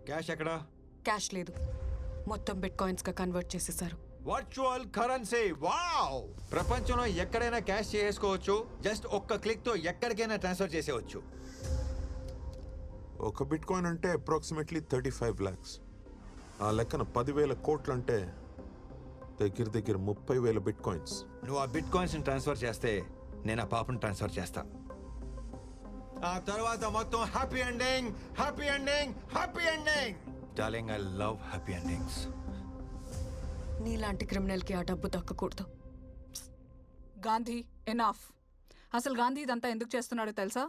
Cash ఎక్కడా? Cash లేదు, మొత్తం బిట్ కాయిన్స్ గా కన్వర్ట్ చేసేసారు. Virtual currency. వావ్! ప్రపంచంలో ఎక్కడైనా క్యాష్ చేసుకోవచ్చు. జస్ట్ ఒక్క క్లిక్ తో ఎక్కడికైనా ట్రాన్స్ఫర్ చేసేవచ్చు. ఒక బిట్ కాయిన్ అంటే అప్రాక్సిమేట్లీ 35 lakhs. ఆ లెక్కన 10,000 కోట్లు అంటే దగ్గర దగ్గర 30,000 బిట్ కాయిన్స్. నువ్వు ఆ బిట్ కాయిన్స్ ట్రాన్స్ఫర్ చేస్తే నేను ఆ పాపను ట్రాన్స్ఫర్ చేస్తా. ఆ తర్వాత మొత్తం happy ending, happy ending, happy ending. Darling, I love happy endings. నీలాంటి క్రిమినల్ కి ఆ డబ్బు దక్కకూడదు. గాంధీ, ఎనాఫ్. అసలు గాంధీ ఇదంతా ఎందుకు చేస్తున్నాడో తెలుసా?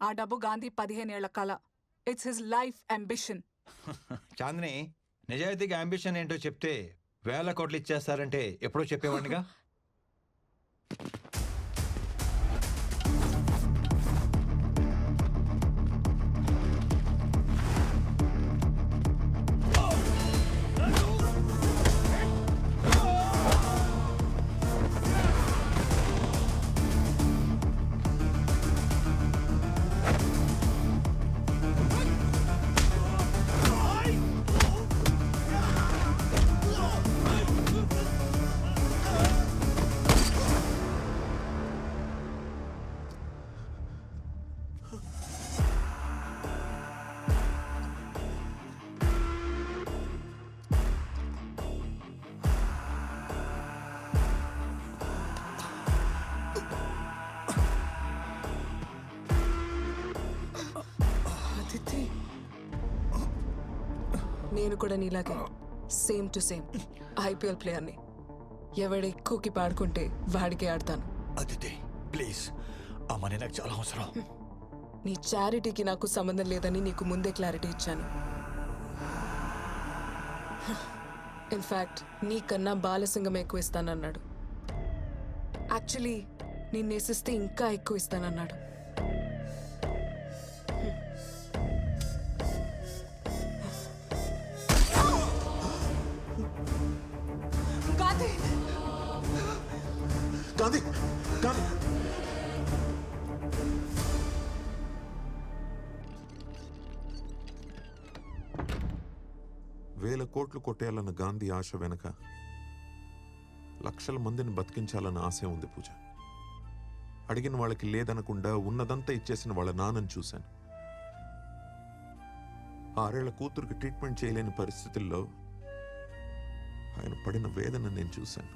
ఆ డబ్బు గాంధీ 15 ఏళ్ల కళ. It's his life ambition. Chandini, నిజాయితీగా అంబిషన్ ఏంటో చెప్తే 1,000 కోట్లు ఇచ్చేస్తారంటే ఎప్పుడో చెప్పేవాడిగా. నేను కూడా నీలాగే సేమ్ టు సేమ్ ఐపీఎల్ ప్లేయర్ని. ఎవడ ఎక్కువకి పాడుకుంటే వాడికే ఆడతాను. అదితి ప్లీజ్, ఆ మనీ నాకు చాలా అవసరం. నీ చారిటీకి నాకు సంబంధం లేదని నీకు ముందే క్లారిటీ ఇచ్చాను. ఇన్ఫ్యాక్ట్ నీకన్నా బాలసింగం ఎక్కువ ఇస్తానన్నాడు. యాక్చువల్లీ నిన్ను వేసిస్తే ఇంకా ఎక్కువ ఇస్తానన్నాడు. గాంధీ, గాంధీ. వేల కోట్లు కొట్టేయాలన్న గాంధీ ఆశ వెనక లక్షల మందిని బతికించాలన్న ఆశ ఉంది పూజ. అడిగిన వాళ్ళకి లేదనకుండా ఉన్నదంతా ఇచ్చేసిన వాళ్ళ నాన్నని చూశాను. 6 ఏళ్ల కూతురికి ట్రీట్మెంట్ చేయలేని పరిస్థితుల్లో ఆయన పడిన వేదన నేను చూశాను.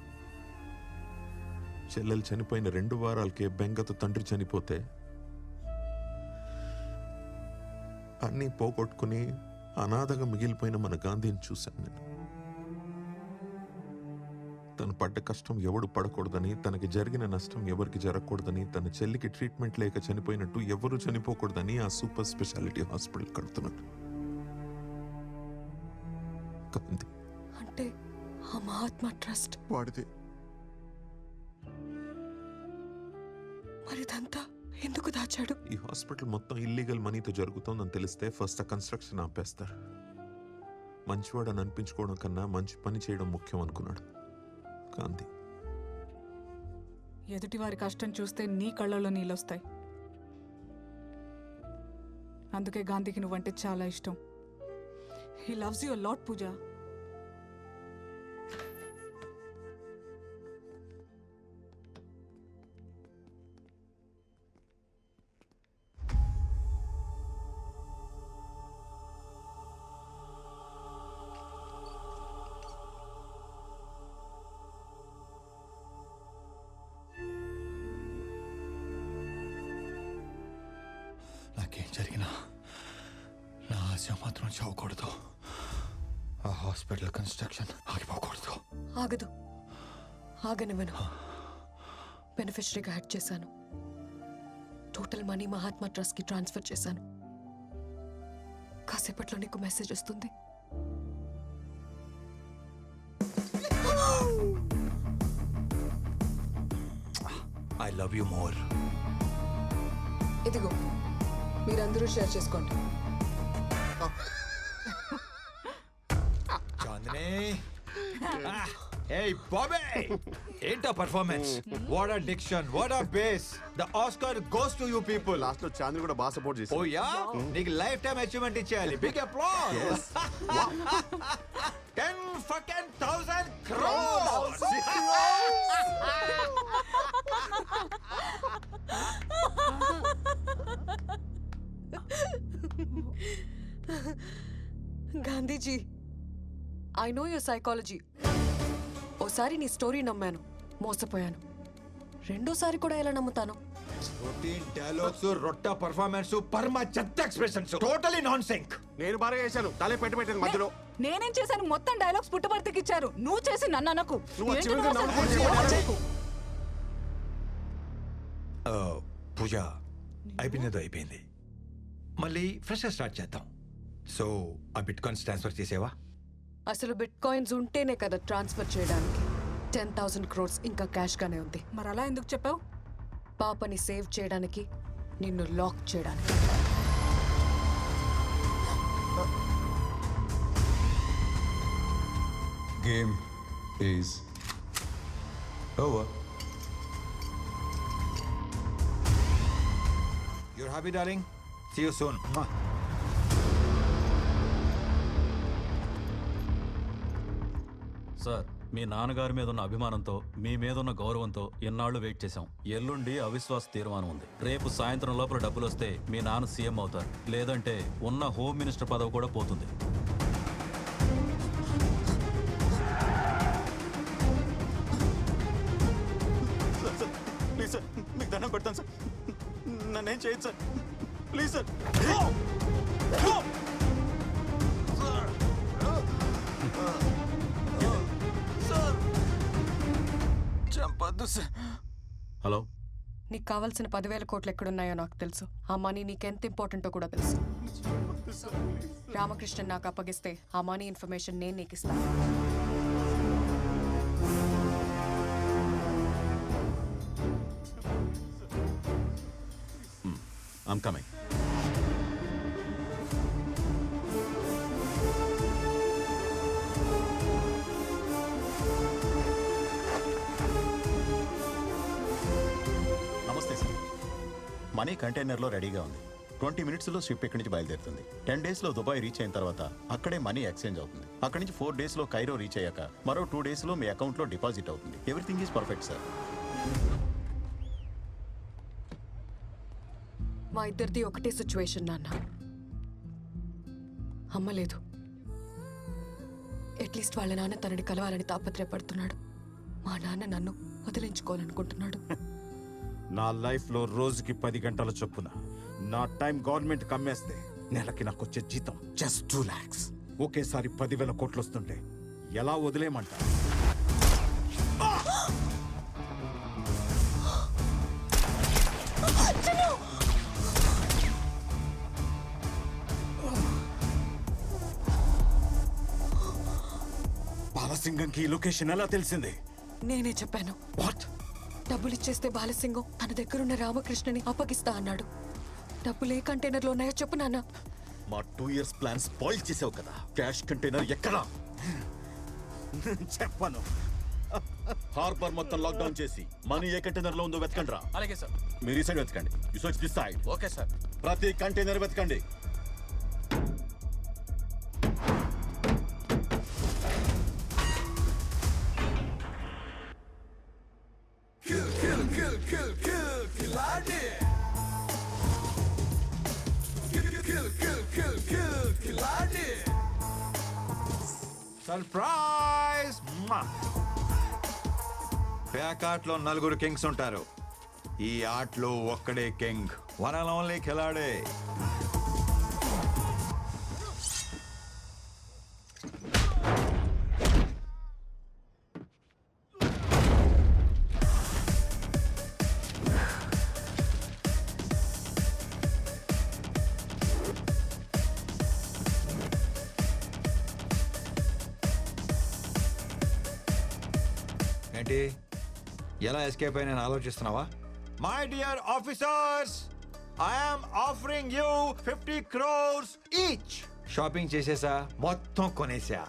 చెల్లెలు చనిపోయిన 2 వారాలకే బెంగతో తండ్రి చనిపోతే అన్నీ పోగొట్టుకుని అనాథగా మిగిలిపోయిన మన గాంధీని చూశాను నేను. తను పడ్డ కష్టం ఎవడు పడకూడదని, తనకి జరిగిన నష్టం ఎవరికి జరగకూడదని, తన చెల్లికి ట్రీట్మెంట్ లేక చనిపోయినట్టు ఎవరు చనిపోకూడదని ఆ సూపర్ స్పెషాలిటీ హాస్పిటల్ కడుతున్నాడు గాంధీ. అంటే ఆ మహాత్మా ట్రస్ట్ వాడితే మరిదంతా ఎందుకు దాచాడు? ఈ హాస్పిటల్ మొత్తం ఇల్లీగల్ మనీతో జరుగుతోందని తెలిస్తే ఫస్ట్ ఆ కన్స్ట్రక్షన్ ఆపేస్తారు. మంచివాడని అనిపించుకోవడం కన్నా మంచి పని చేయడం ముఖ్యం అనుకున్నాడు గాంధీ. ఎదుటి వారి కష్టం చూస్తే నీ కళ్ళలో నీళ్ళొస్తాయి. అందుకే గాంధీకి నువ్వంటే చాలా ఇష్టం. He loves you a lot Pooja. నాకేం జరిగినా నా ఆశ మాత్రం చావకూడదు. ఆ హాస్పిటల్ కన్స్ట్రక్షన్ ఆగిపోకూడదు. ఆగదు, ఆగనివ్వను. బెనిఫిషరీగా యాడ్ చేశాను. టోటల్ మనీ మహాత్మా ట్రస్ట్ కి ట్రాన్స్ఫర్ చేశాను. కాసేపట్లో నీకు మెసేజ్ వస్తుంది. I love you more. ఇదిగో మీరందరూ షేర్ చేసుకోండి. Chandini Hey, Bobby! ఏంటా performance? What a diction, what a bass. The Oscar goes to you people. Last లో చాందిని కూడా బాగా సపోర్ట్ చేసి Oh yeah? నీకు లైఫ్ టైం అచీవ్మెంట్ ఇచ్చేయాలి. Big applause. 10,000 crores. Gandhiji I know your psychology. ఓసారి నీ స్టోరీ నమ్మాను, మోసపోయాను. రెండోసారి కూడా ఎలా నమ్ముతాను? రొటీన్ డైలాగ్స్, రొట్ట పర్ఫార్మెన్స్, పరమ చెత్త ఎక్స్ప్రెషన్స్, టోటలీ నాన్ సింక్. నేను బాగా చేశాను, తలే పెట్టింది మధ్యలో. నేనేం చేశాను? మొత్తం డైలాగ్స్ పుట్టపర్తికి ఇచ్చారు. నువ్వు చేసి నన్ను అనకు. నువ్వు ఏంటి చివరిగా నువ్వు నవ్వు అసలు? కూడా ఎవరు చేయకు. పూజ అయిపోయినదో అయిపోయింది. మళ్ళీ ఫ్రెష్ స్టార్ట్ చేద్దాం. సో ఆ బిట్ కాయిన్స్ ట్రాన్స్ఫర్ చేసేవా? అసలు బిట్ కాయిన్స్ ఉంటేనే కదా ట్రాన్స్ఫర్ చేయడానికి. 10,000 crores ఇంకా క్యాష్ గానే ఉంది. మరి అలా ఎందుకు చెప్పావు? పాపని సేవ్ చేయడానికి, నిన్ను లాక్ చేయడానికి. Game is over. You're happy, darling? See you soon. Mwah. Sir, మీ నాన్నగారి మీద ఉన్న అభిమానంతో, మీ మీద ఉన్న గౌరవంతో ఎన్నాళ్ళు వెయిట్ చేశాం. ఎల్లుండి అవిశ్వాస తీర్మానం ఉంది. రేపు సాయంత్రం లోపల డబ్బులు వస్తే మీ నాన్న సీఎం అవుతారు. లేదంటే ఉన్న హోమ్ మినిస్టర్ పదవి కూడా పోతుంది. ప్లీజ్ సార్, మీకు దండం పెడతాను సార్, నన్నేం చేయదు సార్, ప్లీజ్ సార్. చంపద్దు సార్. హలో, నీకు కావాల్సిన 10,000 కోట్లు ఎక్కడున్నాయో నాకు తెలుసు. ఆ మనీ నీకెంత ఇంపార్టెంటో కూడా తెలుసు. రామకృష్ణన్ నాకు అప్పగిస్తే ఆ మనీ ఇన్ఫర్మేషన్ నేను నీకు ఇస్తాను. I'm coming. నమస్తే సార్. మనీ కంటైనర్లో రెడీగా ఉంది. 20 minutesలో షిప్ ఇక్కడి నుంచి బయలుదేరుతుంది. 10 daysలో దుబాయ్ రీచ్ అయిన తర్వాత అక్కడే మనీ ఎక్స్చేంజ్ అవుతుంది. అక్కడి నుంచి 4 daysలో కైరో రీచ్ అయ్యాక మరో 2 daysలో మీ అకౌంట్లో డిపాజిట్ అవుతుంది. Everything is perfect sir. మా ఇద్దరిది ఒకటే సిచ్యువేషన్ నాన్న. అమ్మ లేదు. అట్లీస్ట్ వాళ్ళ నాన్న తనని కలవాలని తాపత్రయపడుతున్నాడు. మా నాన్న నన్ను వదిలించుకోవాలనుకుంటున్నాడు. నా లైఫ్లో రోజుకి 10 గంటల చొప్పున నా టైం గవర్నమెంట్ కమ్మేస్తే నెలకి నాకు వచ్చే జీతం జస్ట్ 2 lakhs. ఒకేసారి 10,000 కోట్లు వస్తుంటే ఎలా వదిలేయమంటా? బాలసింగంకి ఈ లొకేషన్ ఎలా తెలిసింది? నేనే చెప్పాను. వాట్? డబ్బులు ఇచ్చేస్తే బాలసింగం తన దగ్గరున్న రామకృష్ణని అప్పగిస్తా అన్నాడు. డబ్బులు ఏ కంటైనర్లో ఉన్నాయో చెప్పు నాన్న. మా 2 years ప్లాన్ స్పాయిల్ చేసావు కదా. క్యాష్ కంటైనర్ ఎక్కడా? చెప్పను. హార్బర్ మొత్తం లాక్డౌన్ చేసి మనీ ఏ కంటైనర్ లో ఉందో వెతకండి రా. అలాగే సార్. మీరు ఈ సైడ్ వెతకండి. You search this side. Okay sir. ప్రతి కంటైనర్ వెతకండి. సర్ప్రైజ్! ప్యాకాట్లో 4 కింగ్స్ ఉంటారు. ఈ ఆటలో ఒక్కడే కింగ్, వన్ అండ్ ఓన్లీ ఖిలాడే. ఏంటి, ఎలా ఎస్కేప్ అయినా ఆలోచిస్తున్నావా? My dear officers, I'm offering you 50 crores each. Shopping చేసేసా, మొత్తం కొనేసా.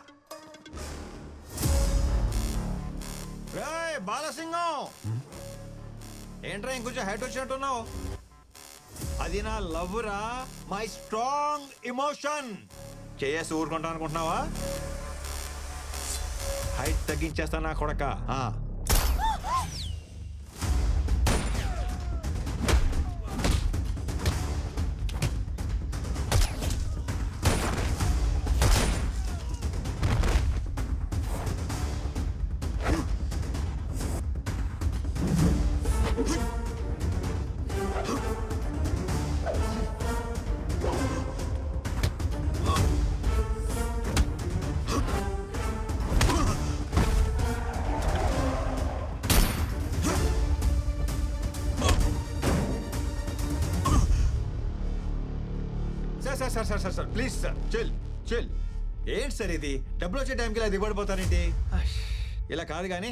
రేయ్ బాలసింగం, ఏంట్రా ఇంకొంచెం హైట్ వచ్చినట్టున్నావు? అది నా లవ్ రా, మై స్ట్రాంగ్ ఇమోషన్. చేసి ఊరుకుంటా అనుకుంటున్నావా? హైట్ తగ్గించేస్తా నా కొడక. Sir please sir, chill chill. ఏంటి సార్ ఇది? డబ్బులు వచ్చే టైంకి ఇలా దిగబడిపోతారేంటి? ఇలా కాదు కానీ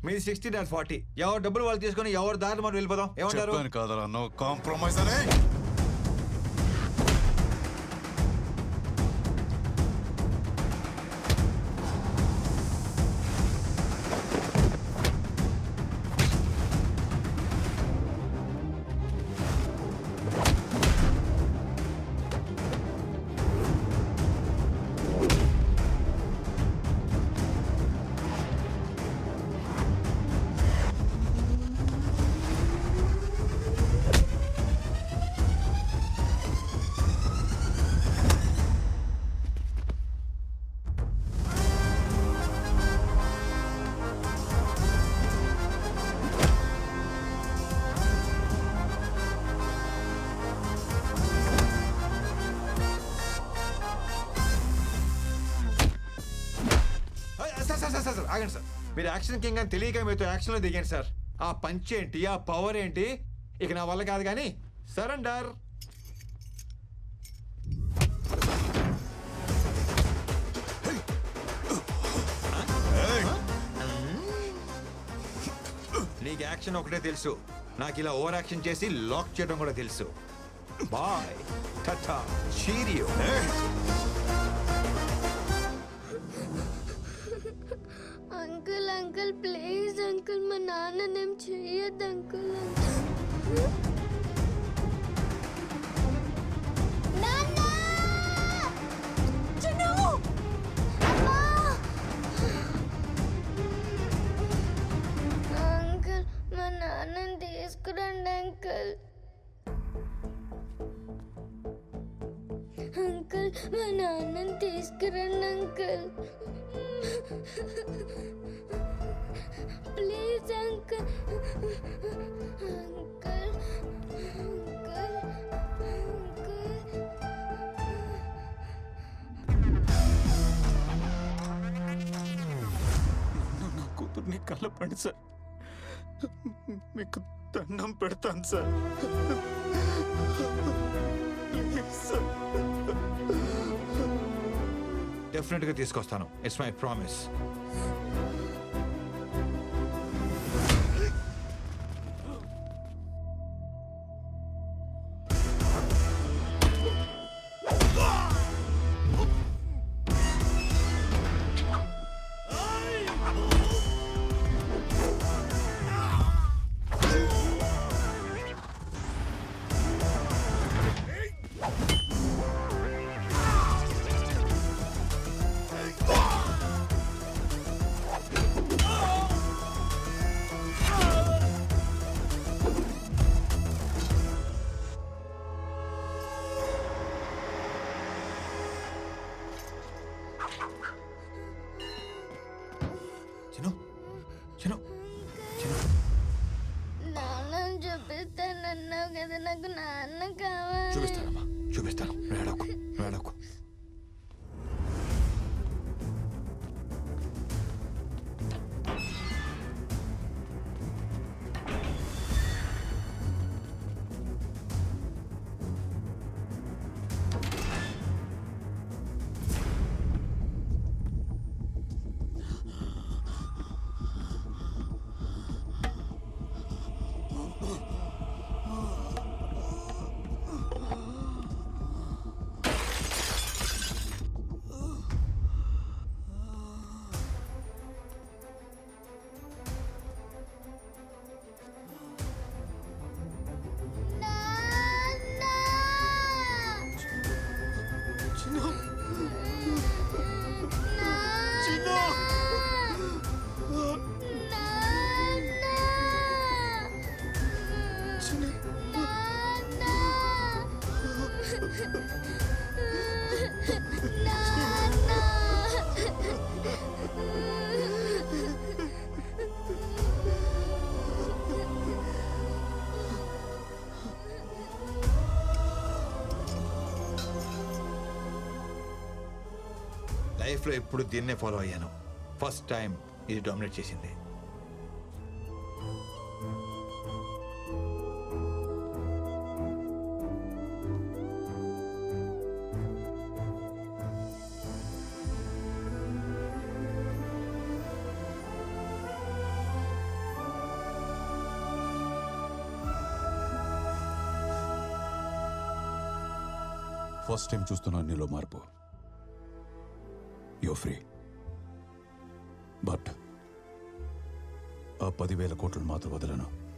మీది 60 నాది 40. ఎవరు డబ్బులు వాళ్ళు తీసుకొని ఎవరు దారి మనం వెళ్ళిపోదాం. ఏమంటారు? కాదరా నో కాంప్రమైజ్ అనే. సార్ ఆగండి సార్. మీరు యాక్షన్ కింగ్ అని తెలియక మీతో యాక్షన్లో దిగాను సార్. ఆ పంచ్ ఏంటి, ఆ పవర్ ఏంటి, ఇక నా వల్ల కాదు కానీ సరెండర్. నీకు యాక్షన్ ఒకటే తెలుసు, నాకు ఇలా ఓవర్ యాక్షన్ చేసి లాక్ చేయడం కూడా తెలుసు. Bye tata cheerio. Uncle uncle please uncle, మా నాన్ననేం చెయ్యొద్దు అంకుల్. అంకుల్ మా నాన్నని తీసుకురండి అంకుల్. అంకుల్ మా నాన్నని తీసుకురండి uncle. Please uncle. Uncle uncle నా కూతుర్ని కలపండి సార్, మీకు దండం పెడతాను సార్. డెఫినెట్ గా తీసుకొస్తాను. It's my promise. నాన్నని చూపిస్తానన్నావు కదా, నాకు నాన్న కావాలి. చూపిస్తానమ్మా, చూపిస్తాను. వేడకు వేడకు. లైఫ్లో ఎప్పుడు దీన్నే ఫాలో అయ్యాను. ఫస్ట్ టైం ఇది డామినేట్ చేసింది. ఫస్ట్ టైం చూస్తున్నాను నీలో మార్పు. యో ఫ్రీ. బట్ ఆ 10,000 కోట్లను మాత్రం వదలను.